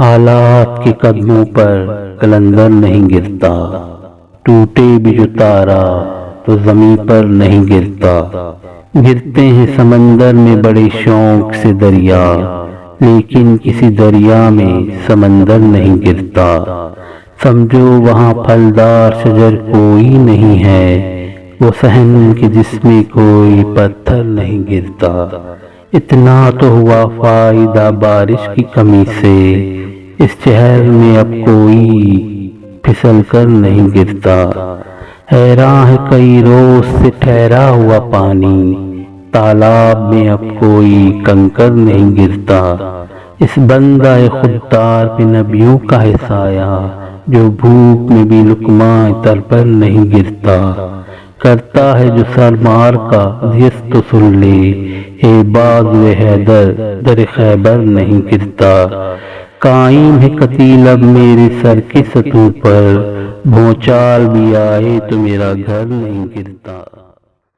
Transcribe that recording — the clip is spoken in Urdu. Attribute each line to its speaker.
Speaker 1: حالات کے قدموں پر قلندر نہیں گرتا، ٹوٹے بھی جو تارا تو زمیں پر نہیں گرتا۔ گرتے ہیں سمندر میں بڑے شوق سے دریا، لیکن کسی دریا میں سمندر نہیں گرتا۔ سمجھو وہاں پھلدار شجر کوئی نہیں ہے، وہ صحن کے جس میں کوئی پتھر نہیں گرتا۔ اتنا تو ہوا فائدہ بارش کی کمی سے، اس شہر میں اب کوئی پھسل کر نہیں گرتا۔ حیران ہے کئی روز سے ٹھہرا ہوا پانی، تالاب میں اب کوئی کنکر نہیں گرتا۔ اس بندہ خوددار پہ نبیوں کا ہے سایہ، جو بھوک میں بھی لقمہ تر پر نہیں گرتا۔ کرتا ہے جو سر مار کا ضیاء تو سن لے، اے بازوئے حیدر در خیبر نہیں گرتا۔ قائم ہے قتیل اب میرے سر کے سطوح پر، بھونچال بھی آئے تو میرا گھر نہیں گرتا۔